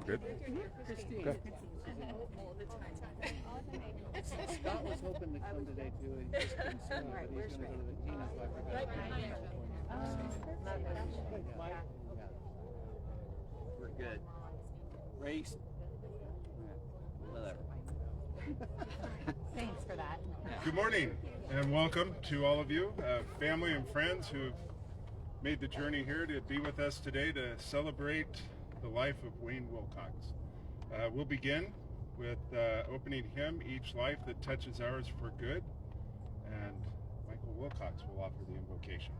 good? Christine. Good. Scott was hoping to come today too, and he just couldn't swim, but he's going to go to the Tina's life. We're good. Race. Whatever. Thanks for that. Good morning and welcome to all of you, family and friends who've made the journey here to be with us today to celebrate the life of Wayne Wilcox. We'll begin with opening hymn, Each Life That Touches Ours for Good, and Michael Wilcox will offer the invocation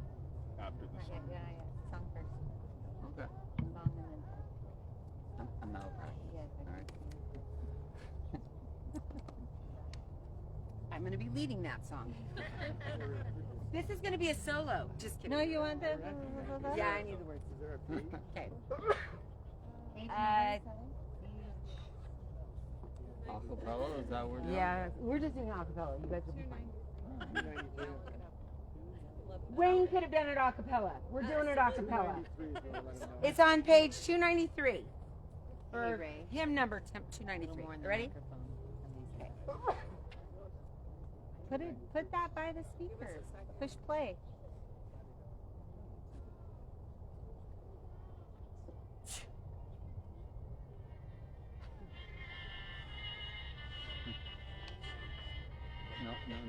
after the song. Yeah. Song first. Okay. Song and then. I'm out, right? Yes. All right. I'm going to be leading that song. This is going to be a solo. Just kidding. No, you want the. Yeah, I need the words. Is there a P? Okay. Acapella? Is that what we're doing? Yeah, we're just doing acapella. You guys will be fine. Wayne could have done it acapella. We're doing it acapella. It's on page 293. For hymn number 293. Ready? Okay. Put that by the speaker. Push play.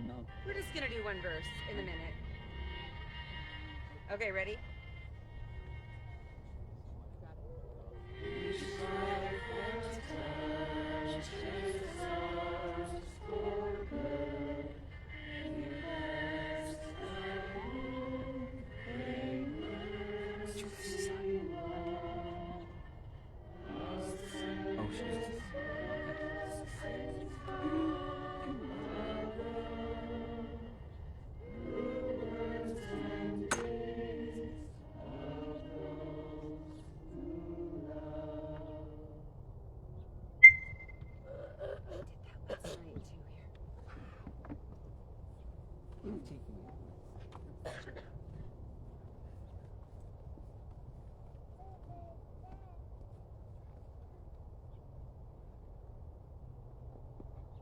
No. We're just going to do one verse in a minute. Okay, ready?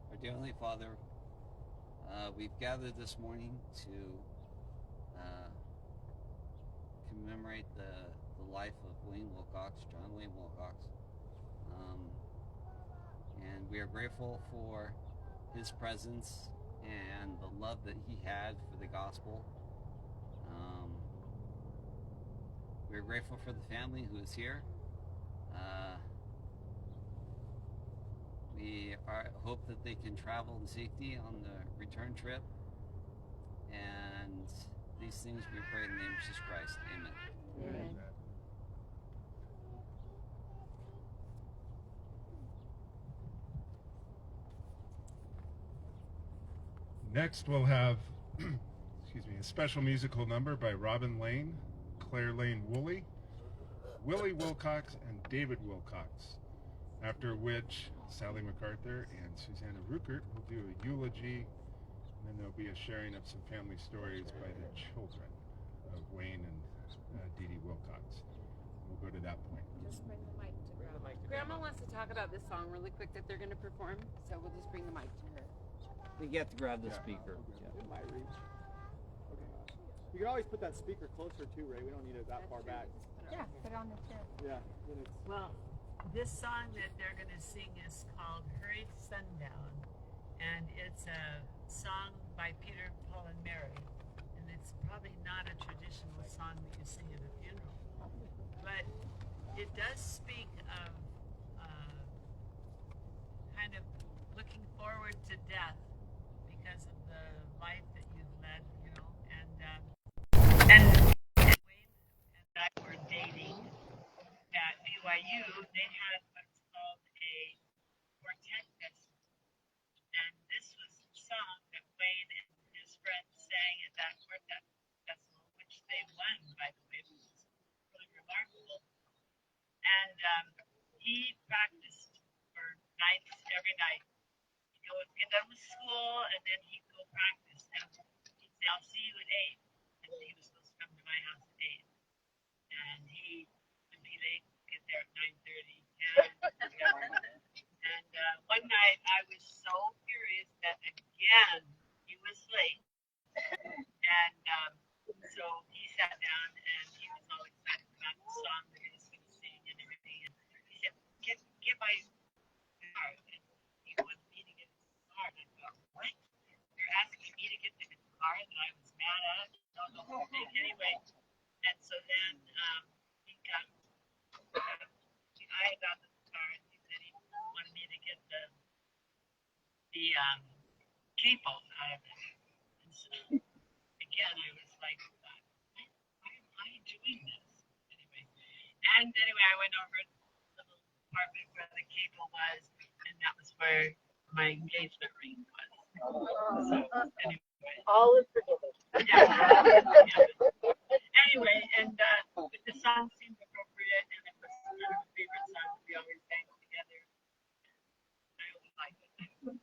Our dear Heavenly Father, we've gathered this morning to commemorate the life of Wayne Wilcox, John Wayne Wilcox. And we are grateful for his presence and the love that he had for the gospel. We're grateful for the family who is here. We hope that they can travel in safety on the return trip. And these things we pray in the name of Jesus Christ. Amen. Amen. Next we'll have a special musical number by Robin Lane, Claire Lane Woolley, Willie Wilcox, and David Wilcox, after which Sally MacArthur and Susanna Ruckert will do a eulogy, and then there'll be a sharing of some family stories by the children of Wayne and Dee Dee Wilcox. We'll go to that point. Just bring the mic to Grandma. Grandma wants to talk about this song really quick that they're going to perform, so we'll just bring the mic to her. You have to grab the speaker. It might reach. Okay. You can always put that speaker closer too, Ray. We don't need it that far back. Yeah, put it on the chair. Yeah. Then it's... Well, this song that they're going to sing is called Hurry Sundown, and it's a song by Peter, Paul, and Mary, and it's probably not a traditional song that you sing at a funeral, but it does speak of kind of looking forward to death because of the life that you've led, and Wayne and I were dating at BYU. They had what's called a quartet festival, and this was a song that Wayne and his friends sang at that quartet festival, which they won, by the way, which was really remarkable. And he practiced for nights, every night. He'd go and get done with school, and then he'd go practice. And he'd say, "I'll see you at 8." And he was supposed to come to my house at 8. And he would be late, get there at 9:30, 10. the cables out of it. And so, again, I was like, why am I doing this? Anyway, I went over to the little apartment where the cable was, and that was where my engagement ring was. So, anyway. All is forgiven. Yeah. Anyway, and the song seemed appropriate, and it was one of my favorite songs we always sang together. I always liked it.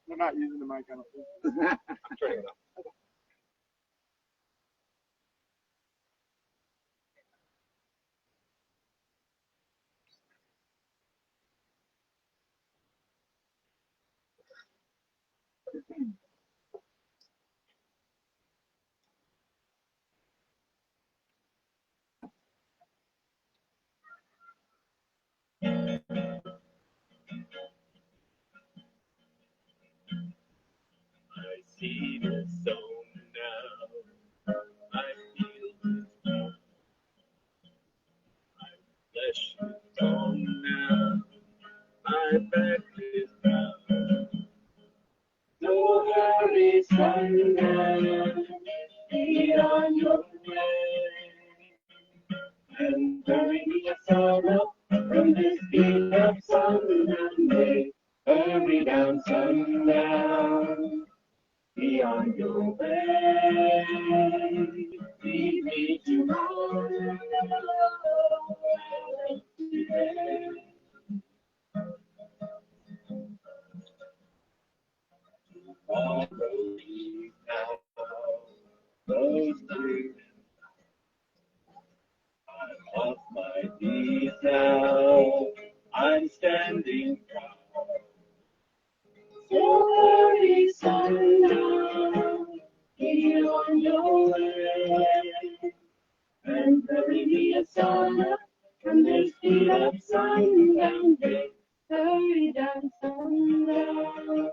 We're not using the mic, I don't think. I'm turning it off. I see the sun now. I feel his love. My flesh is gone now. My back is down. So hurry, sundown, be on your way. And bury me a sorrow from this beat of sundown day. Hurry down, sundown. Be on your way. Lead me tomorrow. Today. Tomorrow is now. Those days. I'm off my knees now. I'm standing proud. So hurry, sundown, be on your way, and bury me a sonnet from this beat of sundown day. Hurry down, sundown,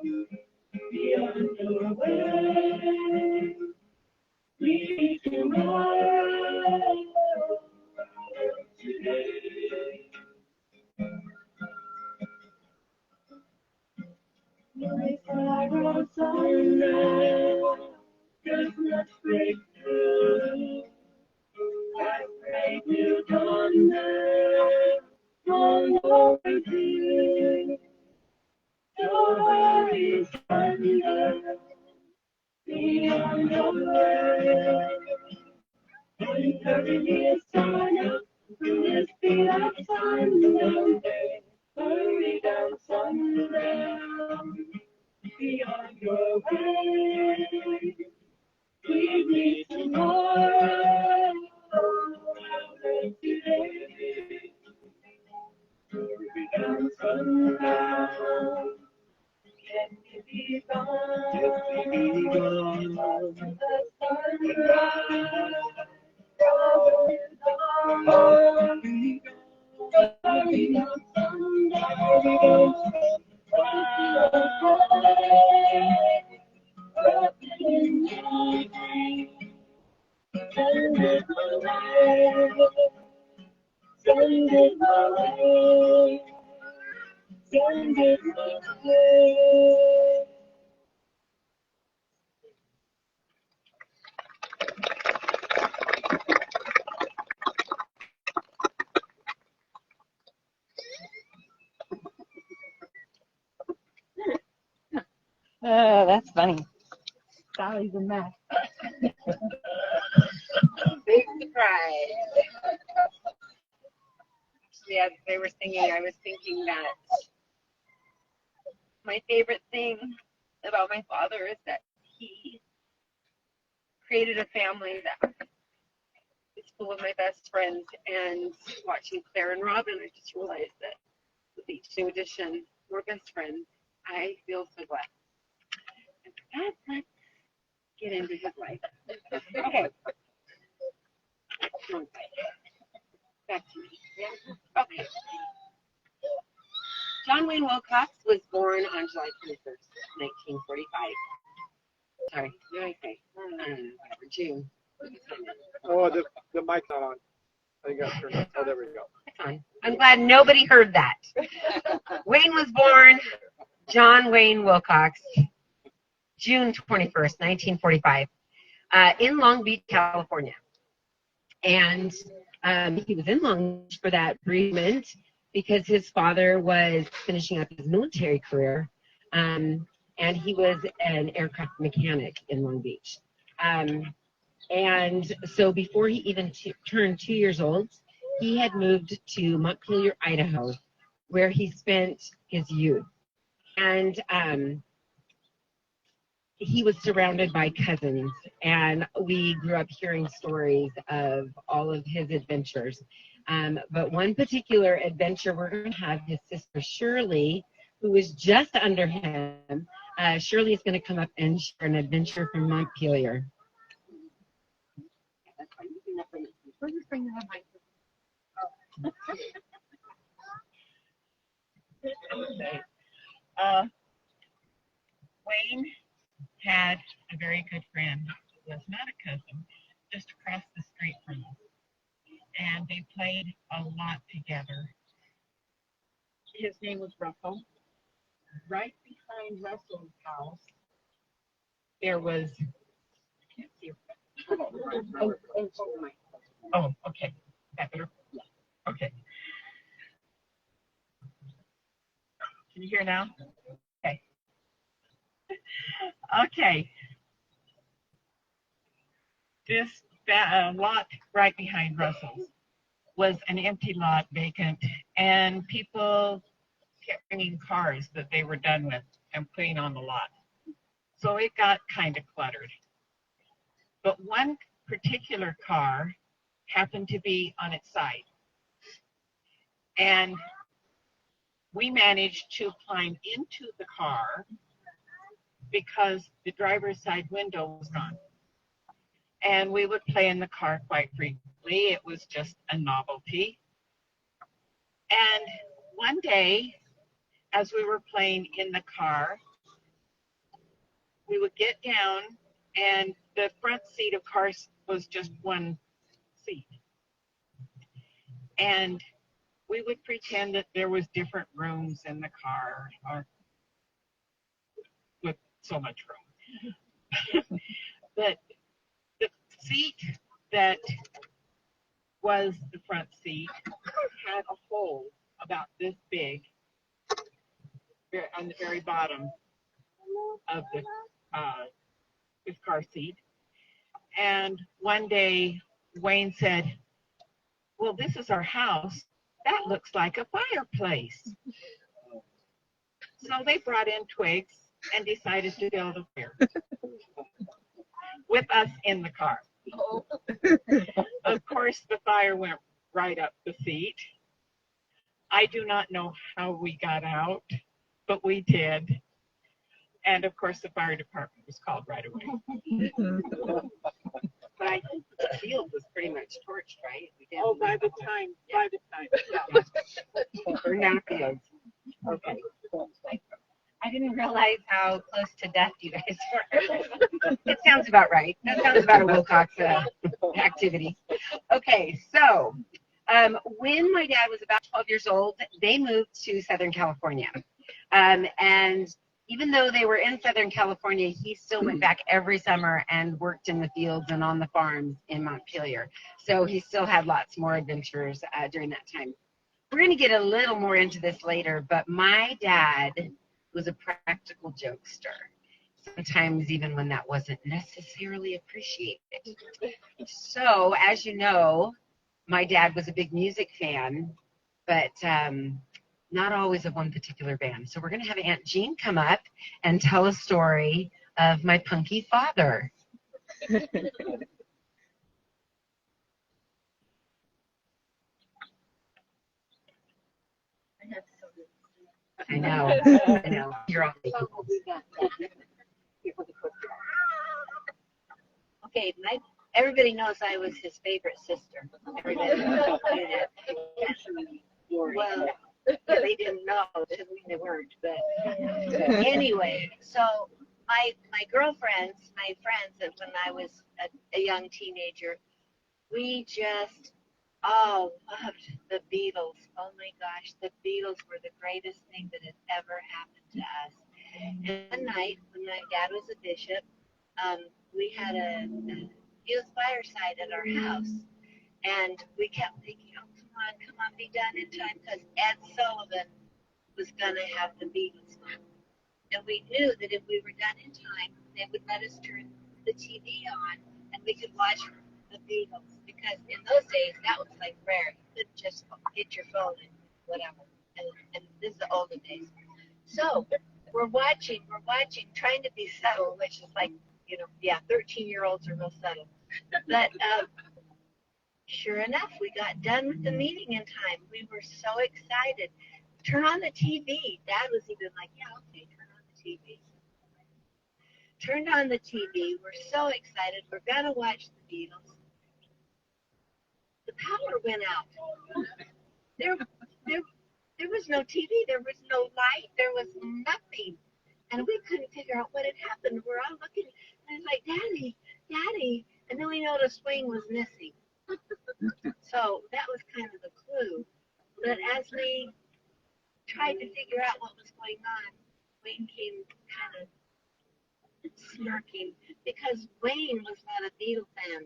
be on your way. Leave tomorrow today. My sorrows are now, does not break through. I pray to dawn now, long overdue. So hurry, sundown, be on your way. And hurry me a sonnet from this beat of sundown day. Hurry down, sundown, be on your way. Lead me tomorrow, rather today. Hurry down, sundown, let me be gone. Let me be gone. The sunrise, hurry down, sundown. Send it away. Send it away. Send it away. That's funny. Sally's a mess. Big surprise. Actually, as they were singing, I was thinking that my favorite thing about my father is that he created a family that is full of my best friends. And watching Claire and Robin, I just realized that with each new addition, we're best friends. I feel so blessed. And for that, let's get into his life. Okay. Back to me. Okay. John Wayne Wilcox was born on July 21st, 1945. Sorry. You're okay. Whatever. June. Oh, the mic's not on. I think I turned it. Oh, there we go. It's on. I'm glad nobody heard that. Wayne was born John Wayne Wilcox, June 21st, 1945, in Long Beach, California. And he was in Long Beach for that bereavement because his father was finishing up his military career, and he was an aircraft mechanic in Long Beach. And so before he even turned 2 years old, he had moved to Montpelier, Idaho, where he spent his youth. And he was surrounded by cousins, and we grew up hearing stories of all of his adventures. But one particular adventure we're going to have his sister Shirley, who is just under him. Shirley is going to come up and share an adventure from Montpelier. Wayne had a very good friend who was not a cousin, just across the street from us. And they played a lot together. His name was Russell. Right behind Russell's house, there was, I can't see. Oh, okay. That better? Okay. Can you hear now? Okay. Okay. This lot right behind Russell's was an empty lot, vacant, and people kept bringing cars that they were done with and putting on the lot. So it got kind of cluttered. But one particular car happened to be on its side. And we managed to climb into the car because the driver's side window was gone. And we would play in the car quite frequently. It was just a novelty. And one day, as we were playing in the car, we would get down, and the front seat of cars was just one seat. And we would pretend that there was different rooms in the car, or with so much room. But the seat that was the front seat had a hole about this big on the very bottom of the his car seat. And one day Wayne said, "Well, this is our house. That looks like a fireplace." So they brought in twigs and decided to build a fire with us in the car. Of course, the fire went right up the seat. I do not know how we got out, but we did. And of course, the fire department was called right away. But I think the field was pretty much torched, right? Oh, by the time. Yeah. Or now fields. Okay. I didn't realize how close to death you guys were. It sounds about right. That sounds about a Wilcox activity. Okay, so when my dad was about 12 years old, they moved to Southern California. And even though they were in Southern California, he still went back every summer and worked in the fields and on the farms in Montpelier. So he still had lots more adventures during that time. We're going to get a little more into this later, but my dad was a practical jokester, sometimes even when that wasn't necessarily appreciated. So, as you know, my dad was a big music fan, but not always of one particular band. So we're going to have Aunt Jean come up and tell a story of my punky father. I know. You're all Okay, everybody knows I was his favorite sister. Everybody knew that. Well, they didn't know. It doesn't mean they weren't. But anyway, so my girlfriends, my friends, that when I was a young teenager, we just all loved the Beatles. Oh my gosh, the Beatles were the greatest thing that had ever happened to us. And one night, when my dad was a bishop, we had a youth fireside at our house. And we kept thinking, oh, come on, be done in time, because Ed Sullivan was going to have the Beatles on. And we knew that if we were done in time, they would let us turn the TV on and we could watch the Beatles. Because in those days, that was like rare. You couldn't just hit your phone and whatever. And this is the olden days. So we're watching, trying to be subtle, which is like, 13-year-olds are real subtle. But sure enough, we got done with the meeting in time. We were so excited. Turn on the TV. Dad was even like, yeah, okay, turn on the TV. Turned on the TV. We're so excited. We're going to watch the Beatles. The power went out. There was no TV. There was no light. There was nothing. And we couldn't figure out what had happened. We're all looking. And I was like, Daddy. And then we noticed Wayne was missing. So that was kind of the clue. But as we tried to figure out what was going on, Wayne came kind of smirking because Wayne was not a Beatle fan.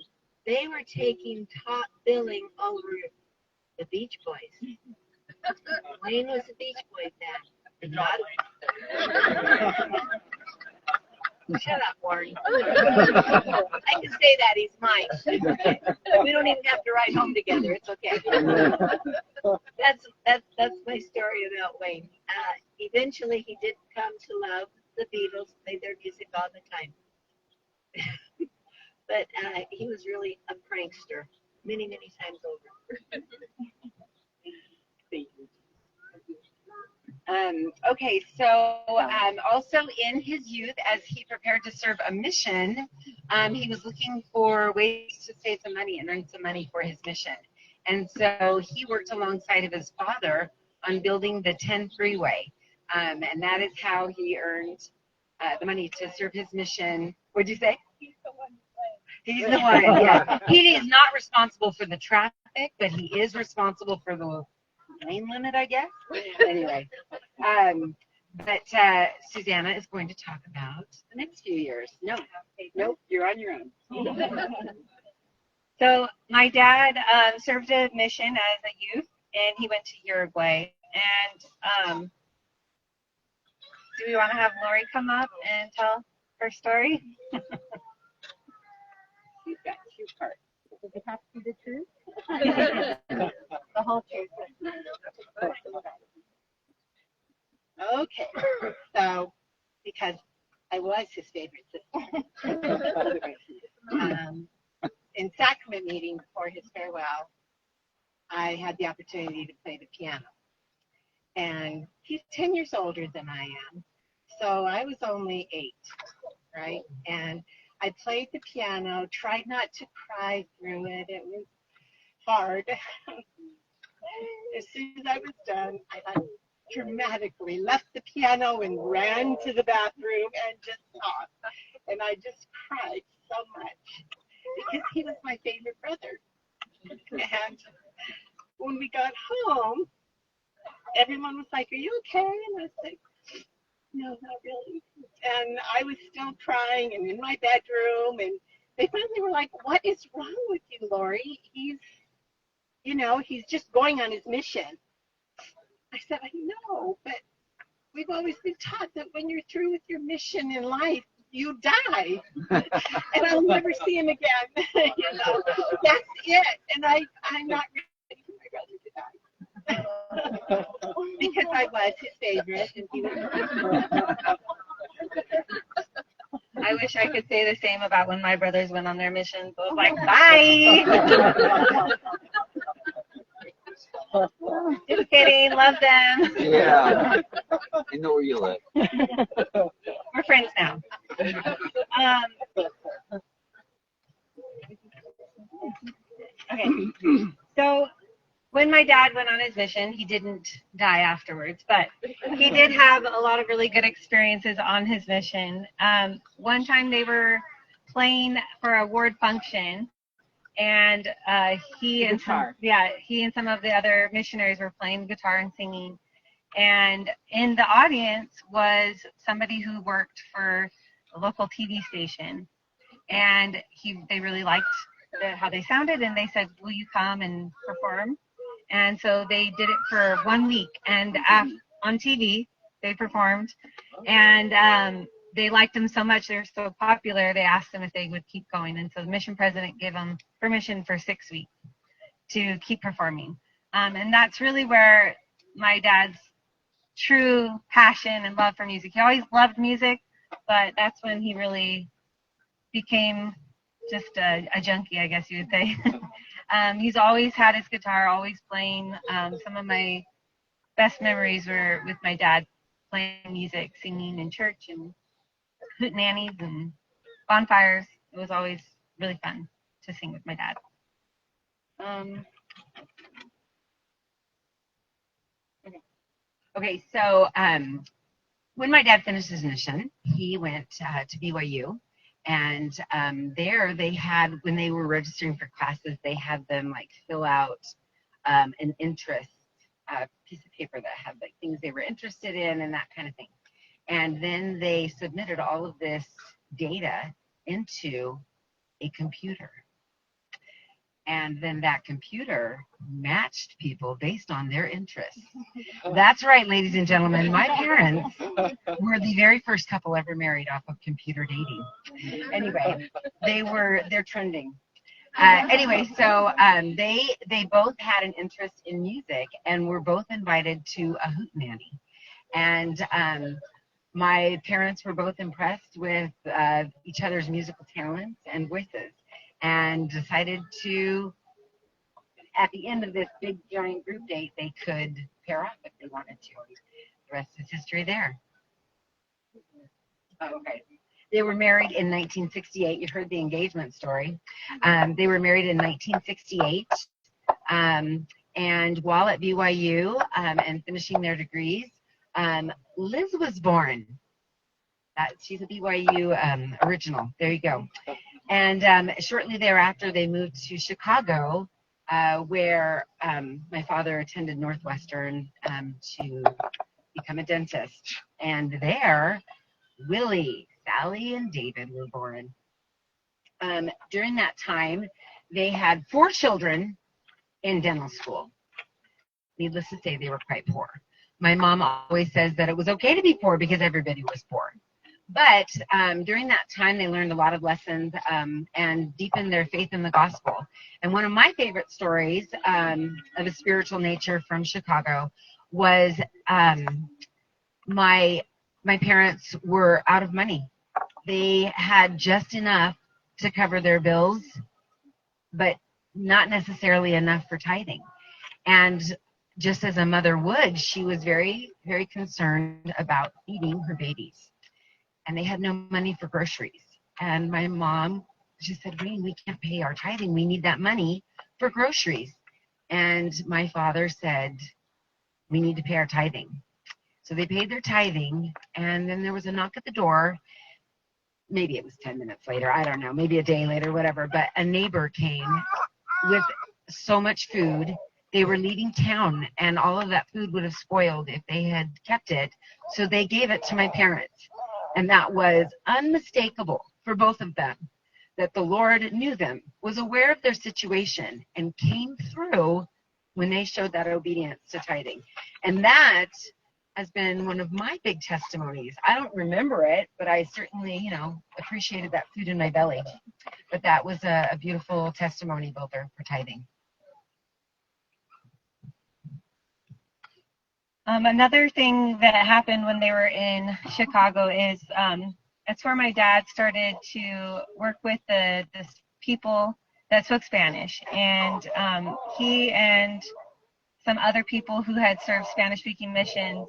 They were taking top billing over the Beach Boys. Wayne was a Beach Boy fan. Not Shut up, Warren. I can say that, he's mine. We don't even have to ride home together. It's okay. That's my story about Wayne. Eventually, he did come to love the Beatles, played their music all the time. But he was really a prankster many, many times over. Okay, so also in his youth, as he prepared to serve a mission, he was looking for ways to save some money and earn some money for his mission. And so he worked alongside of his father on building the 10 freeway. And that is how he earned the money to serve his mission. What'd you say? He's the one, yeah. He is not responsible for the traffic, but he is responsible for the lane limit, I guess. Anyway, but Susanna is going to talk about the next few years. Nope, you're on your own. So my dad served a mission as a youth, and he went to Uruguay. And do we want to have Lori come up and tell her story? She's got two parts. Does it have to be the truth? The whole truth. Okay, so because I was his favorite sister. In sacrament meeting before his farewell, I had the opportunity to play the piano. And he's 10 years older than I am, so I was only 8, right? And I played the piano, tried not to cry through it. It was hard. As soon as I was done, I dramatically left the piano and ran to the bathroom and just sobbed. And I just cried so much because he was my favorite brother. And when we got home, everyone was like, "Are you okay?" And I was like, "No, not really." And I was still crying and in my bedroom, and they finally were like, "What is wrong with you, Lori? He's just going on his mission." I said, "I know, but we've always been taught that when you're through with your mission in life, you die, and I'll never see him again." That's it. And I'm not ready for my brother to die. Because I was his favorite, and he was. I wish I could say the same about when my brothers went on their missions. I was like, bye. Just kidding. Love them. Yeah. I know where you live. We're friends now. Okay. So when my dad went on his mission, he didn't die afterwards, but he did have a lot of really good experiences on his mission. One time they were playing for a ward function, and he and some of the other missionaries were playing guitar and singing. And in the audience was somebody who worked for a local TV station, and they really liked how they sounded, and they said, "Will you come and perform?" And so they did it for 1 week, and on TV they performed, and they liked them so much, they were so popular, they asked them if they would keep going. And so the mission president gave them permission for 6 weeks to keep performing. And that's really where my dad's true passion and love for music. He always loved music, but that's when he really became just a junkie, I guess you would say. He's always had his guitar, always playing. Some of my best memories were with my dad playing music, singing in church and hootenannies and bonfires. It was always really fun to sing with my dad. Okay, so when my dad finished his mission, he went to BYU, and there they had, when they were registering for classes, they had them like fill out an interest piece of paper that had like things they were interested in and that kind of thing. And then they submitted all of this data into a computer. And then that computer matched people based on their interests. That's right, ladies and gentlemen. My parents were the very first couple ever married off of computer dating. Anyway, they're trending. Anyway, so they both had an interest in music and were both invited to a hootenanny. And my parents were both impressed with each other's musical talents and voices, and decided to, at the end of this big giant group date, they could pair up if they wanted to. The rest is history there. Oh, okay. They were married in 1968. You heard the engagement story. They were married in 1968. And while at BYU and finishing their degrees, Liz was born. She's a BYU original. There you go. And shortly thereafter, they moved to Chicago, where my father attended Northwestern to become a dentist. And there, Willie, Sally, and David were born. During that time, they had 4 children in dental school. Needless to say, they were quite poor. My mom always says that it was okay to be poor because everybody was poor. But during that time, they learned a lot of lessons and deepened their faith in the gospel. And one of my favorite stories of a spiritual nature from Chicago was my parents were out of money. They had just enough to cover their bills, but not necessarily enough for tithing. And just as a mother would, she was very, very concerned about feeding her babies. And they had no money for groceries. And my mom just said, we can't pay our tithing. We need that money for groceries. And my father said, we need to pay our tithing. So they paid their tithing, and then there was a knock at the door. Maybe it was 10 minutes later. I don't know. Maybe a day later, whatever. But a neighbor came with so much food. They were leaving town, and all of that food would have spoiled if they had kept it. So they gave it to my parents. And that was unmistakable for both of them, that the Lord knew them, was aware of their situation, and came through when they showed that obedience to tithing. And that has been one of my big testimonies. I don't remember it, but I certainly, appreciated that food in my belly. But that was a beautiful testimony builder for tithing. Another thing that happened when they were in Chicago is that's where my dad started to work with the people that spoke Spanish. And he and some other people who had served Spanish-speaking missions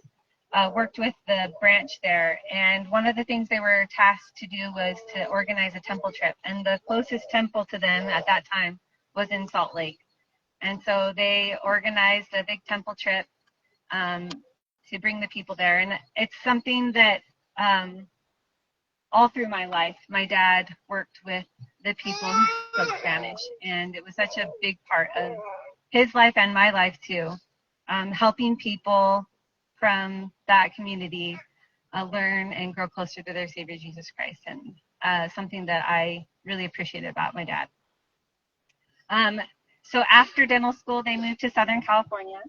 worked with the branch there. And one of the things they were tasked to do was to organize a temple trip. And the closest temple to them at that time was in Salt Lake. And so they organized a big temple trip to bring the people there. And it's something that all through my life, my dad worked with the people who spoke Spanish, and it was such a big part of his life and my life too, helping people from that community learn and grow closer to their Savior Jesus Christ, and something that I really appreciated about my dad. So after dental school, they moved to Southern California,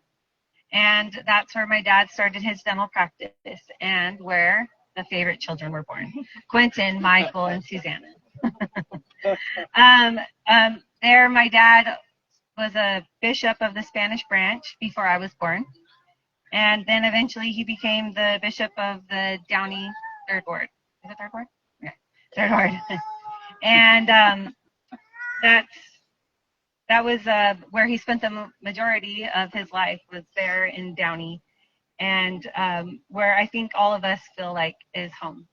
and that's where my dad started his dental practice and where the favorite children were born, Quentin, Michael, and Susanna. There, my dad was a bishop of the Spanish branch before I was born. And then eventually he became the bishop of the Downey Third Ward. Is it Third Ward? Yeah, Third Ward. And that was where he spent the majority of his life, was there in Downey, and where I think all of us feel like is home.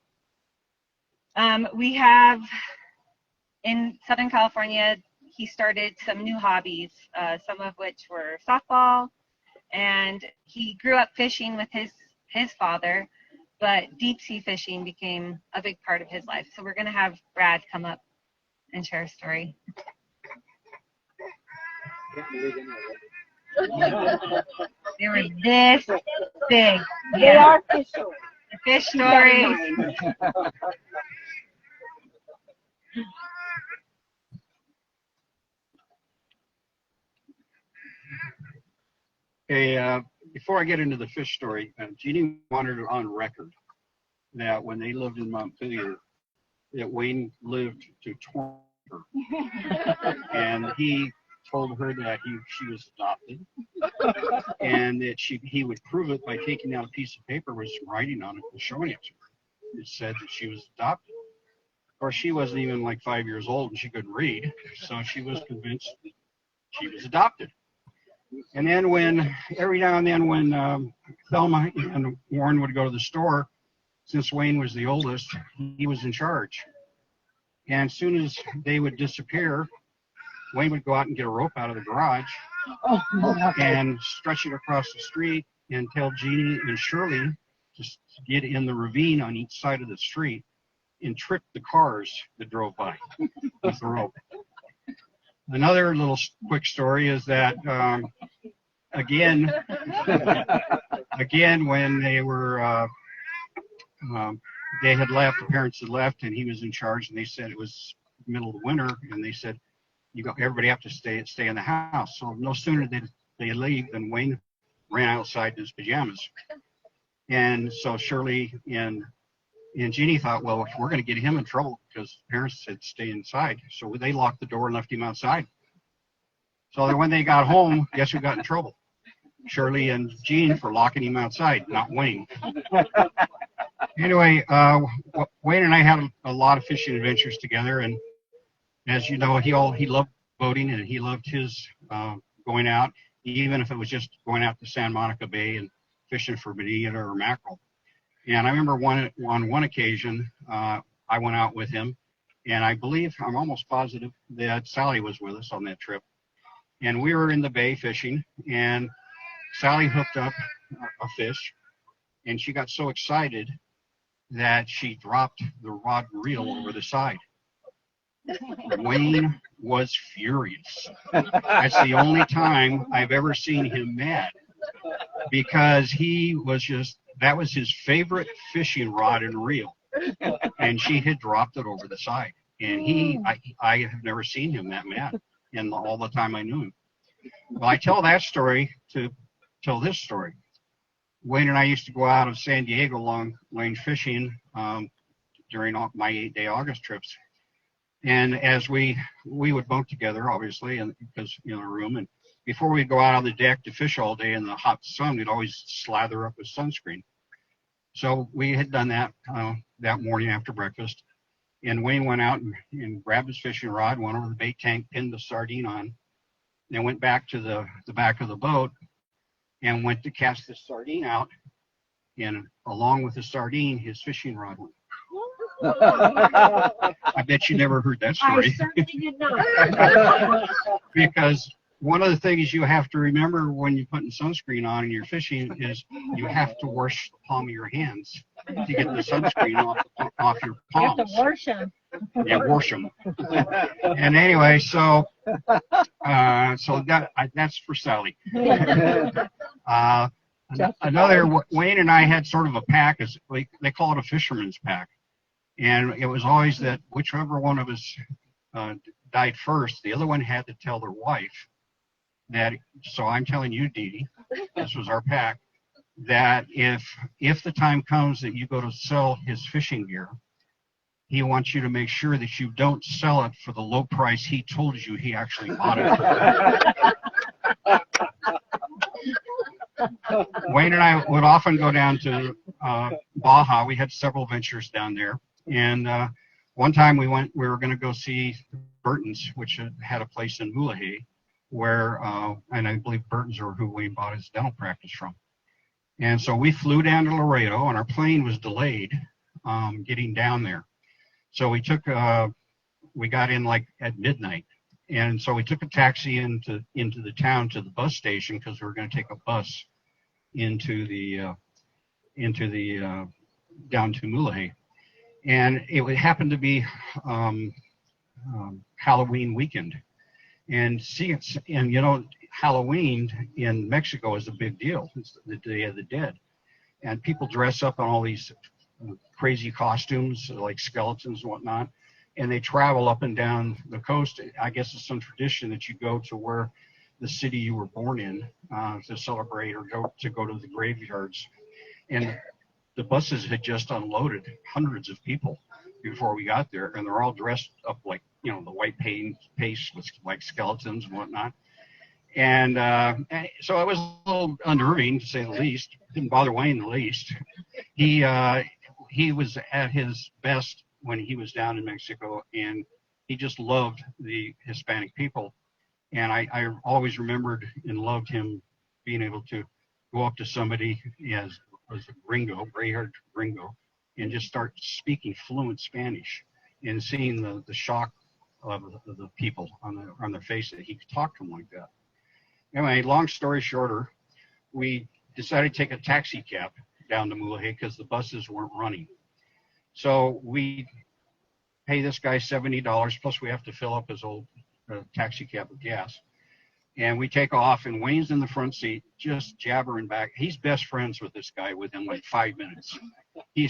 We have, in Southern California, he started some new hobbies, some of which were softball, and he grew up fishing with his father, but deep sea fishing became a big part of his life. So we're going to have Brad come up and share a story. They were this big. They are fish stories. The fish stories. Okay, before I get into the fish story, Jeannie wanted it on record that when they lived in Montpelier, that Wayne lived to 20 her. And he told her that she was adopted, and that he would prove it by taking out a piece of paper with some writing on it and showing it to her. It said that she was adopted. Of course, she wasn't even like 5 years old and she couldn't read, so she was convinced that she was adopted. And then every now and then when Thelma and Warren would go to the store, since Wayne was the oldest, he was in charge. And as soon as they would disappear, Wayne would go out and get a rope out of the garage and stretch it across the street and tell Jeannie and Shirley to get in the ravine on each side of the street and trip the cars that drove by with the rope. Another little quick story is that, again, when they were, they had left, the parents had left, and he was in charge, and they said it was middle of the winter, and they said, everybody have to stay in the house. So no sooner did they leave than Wayne ran outside in his pajamas. And so Shirley and Jeannie thought, well, we're going to get him in trouble because parents said stay inside. So they locked the door and left him outside. So that when they got home, guess who got in trouble? Shirley and Jean for locking him outside, not Wayne. Anyway, Wayne and I had a lot of fishing adventures together, and as you know, he loved boating, and he loved his going out, even if it was just going out to San Monica Bay and fishing for bonita or mackerel. And I remember on one occasion, I went out with him, and I'm almost positive that Sally was with us on that trip. And we were in the bay fishing, and Sally hooked up a fish, and she got so excited that she dropped the rod and reel over the side. Wayne was furious. That's the only time I've ever seen him mad, because that was his favorite fishing rod and reel, and she had dropped it over the side. And I have never seen him that mad in all the time I knew him. Well, I tell that story to tell this story. Wayne and I used to go out of San Diego long range fishing during my 8-day August trips. And as we would bunk together, obviously, and because in a room, and before we'd go out on the deck to fish all day in the hot sun, we'd always slather up with sunscreen. So we had done that that morning after breakfast, and Wayne went out and grabbed his fishing rod, went over the bait tank, pinned the sardine on, then went back to the back of the boat and went to cast the sardine out, and along with the sardine, his fishing rod went. I bet you never heard that story. I certainly did not. Because one of the things you have to remember when you're putting sunscreen on and you're fishing is you have to wash the palm of your hands to get the sunscreen off your palms. You have to wash them. Yeah, wash them. And anyway, so that's for Sally. Another, Wayne and I had sort of a pack, as they call it a fisherman's pack, and it was always that whichever one of us died first, the other one had to tell their wife that. So I'm telling you, Dee Dee, this was our pack, that if the time comes that you go to sell his fishing gear, he wants you to make sure that you don't sell it for the low price he told you he actually bought it. Wayne and I would often go down to Baja. We had several ventures down there, and one time we were going to go see Burton's, which had a place in Mulahey, where and I believe Burton's are who Wayne bought his dental practice from. And so we flew down to Laredo, and our plane was delayed getting down there. So we got in like at midnight, and so we took a taxi into the town to the bus station because we were going to take a bus into the down to Mulahey, and it happened to be Halloween weekend, and you know, Halloween in Mexico is a big deal. It's the Day of the Dead, and people dress up in all these crazy costumes like skeletons and whatnot, and they travel up and down the coast. I guess it's some tradition that you go to where the city you were born in to celebrate or go to the graveyards. And the buses had just unloaded hundreds of people before we got there, and they're all dressed up like, you know, the white paste with like skeletons and whatnot. And so it was a little unnerving, to say the least. Didn't bother Wayne the least. He was at his best when he was down in Mexico, and he just loved the Hispanic people. And I always remembered and loved him being able to go up to somebody as a gringo, gray-haired gringo, and just start speaking fluent Spanish, and seeing the shock of the people on their face that he could talk to them like that. Anyway, long story shorter, we decided to take a taxi cab down to Mulahey because the buses weren't running. So we pay this guy $70, plus we have to fill up his old taxi cab with gas. And we take off, and Wayne's in the front seat, just jabbering back. He's best friends with this guy within like 5 minutes. They're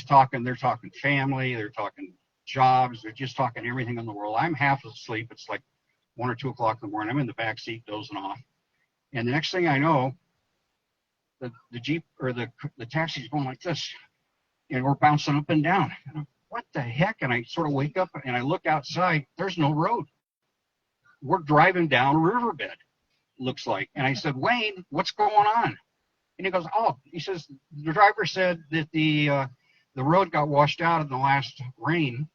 talking family, they're talking jobs, they're just talking everything in the world. I'm half asleep. It's like 1 or 2 o'clock in the morning. I'm in the back seat dozing off. And the next thing I know, the Jeep or the taxi's going like this, and we're bouncing up and down. And I'm, what the heck? And I sort of wake up and I look outside. There's no road. We're driving down a riverbed, looks like. And I said, Wayne, what's going on? And he goes, oh, he says, the driver said that the road got washed out in the last rain,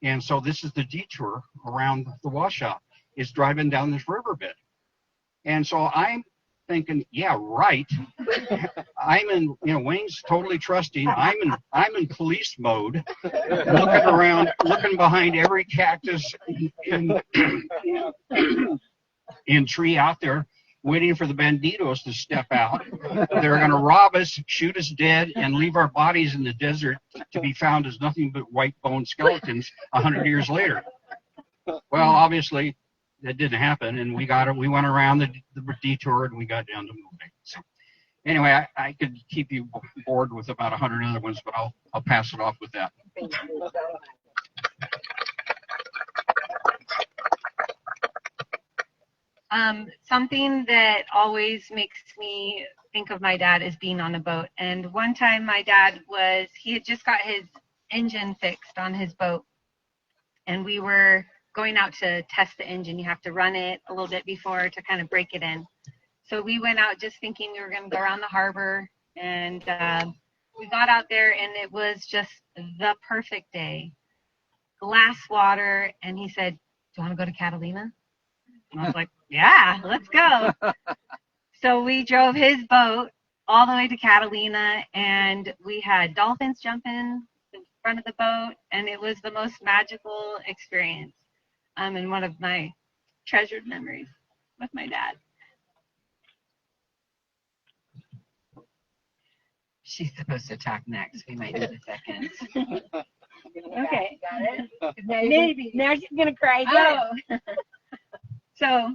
and so this is the detour around the washout. It's driving down this riverbed. And so I'm thinking, yeah, right. I'm in, you know, Wayne's totally trusting. I'm in police mode, looking around, looking behind every cactus and tree out there, waiting for the banditos to step out. They're going to rob us, shoot us dead, and leave our bodies in the desert to be found as nothing but white bone skeletons 100 years later. Well, obviously, that didn't happen, and we went around the detour, and we got down to Mulahey. So anyway, I could keep you bored with about 100 other ones, but I'll pass it off with that. Something that always makes me think of my dad is being on a boat. And one time my dad he had just got his engine fixed on his boat, and we were going out to test the engine. You have to run it a little bit before to kind of break it in. So we went out just thinking we were going to go around the harbor, and we got out there, and it was just the perfect day. Glass water, and he said, do you want to go to Catalina? And I was like, yeah, let's go. So we drove his boat all the way to Catalina, and we had dolphins jumping in front of the boat, and it was the most magical experience, and one of my treasured memories with my dad. She's supposed to talk next. We might do the second. Okay. Got it? Maybe. Now she's gonna cry. Oh. So,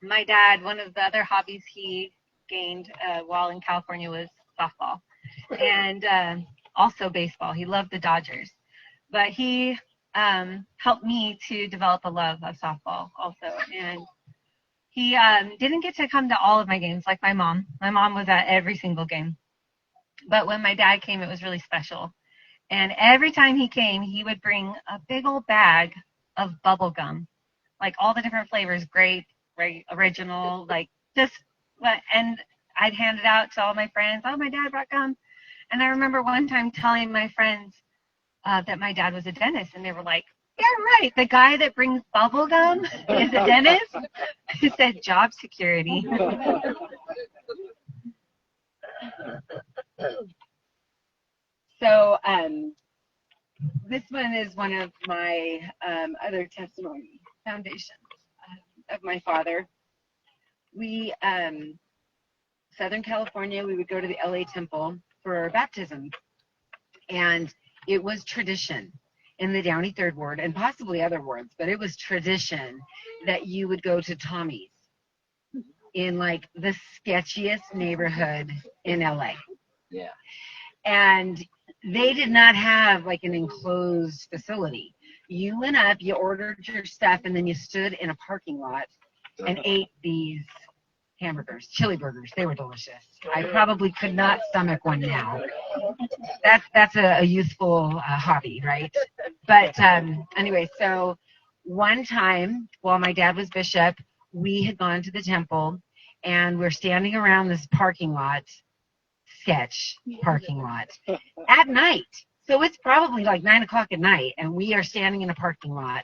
my dad, one of the other hobbies he gained while in California was softball, and also baseball. He loved the Dodgers, but he helped me to develop a love of softball also. And he didn't get to come to all of my games like my mom. My mom was at every single game, but when my dad came, it was really special. And every time he came, he would bring a big old bag of bubble gum, like all the different flavors, grape, original, like just, and I'd hand it out to all my friends. Oh, my dad brought gum. And I remember one time telling my friends that my dad was a dentist, and they were like, yeah, right. The guy that brings bubble gum is a dentist. He said job security. So this one is one of my other testimony foundations of my father. We, Southern California, we would go to the LA Temple for baptism. And it was tradition in the Downey Third Ward and possibly other wards, but it was tradition that you would go to Tommy's in like the sketchiest neighborhood in LA. Yeah. And they did not have like an enclosed facility. You went up, you ordered your stuff, and then you stood in a parking lot and ate these hamburgers, chili burgers. They were delicious. I probably could not stomach one now. That's a youthful hobby, right? But anyway, so one time while my dad was bishop, we had gone to the temple, and we're standing around this parking lot, sketch parking lot, at night. So it's probably like 9 o'clock at night, and we are standing in a parking lot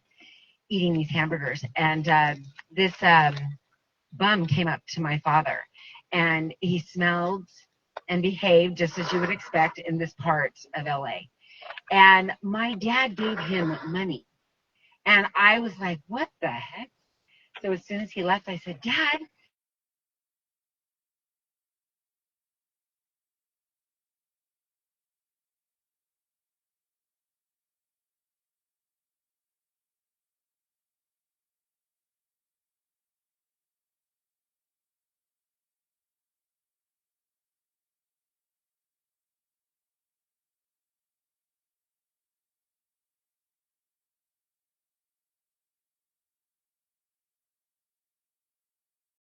eating these hamburgers. And this bum came up to my father, and he smelled and behaved just as you would expect in this part of LA. And my dad gave him money. And I was like, what the heck? So as soon as he left, I said, Dad,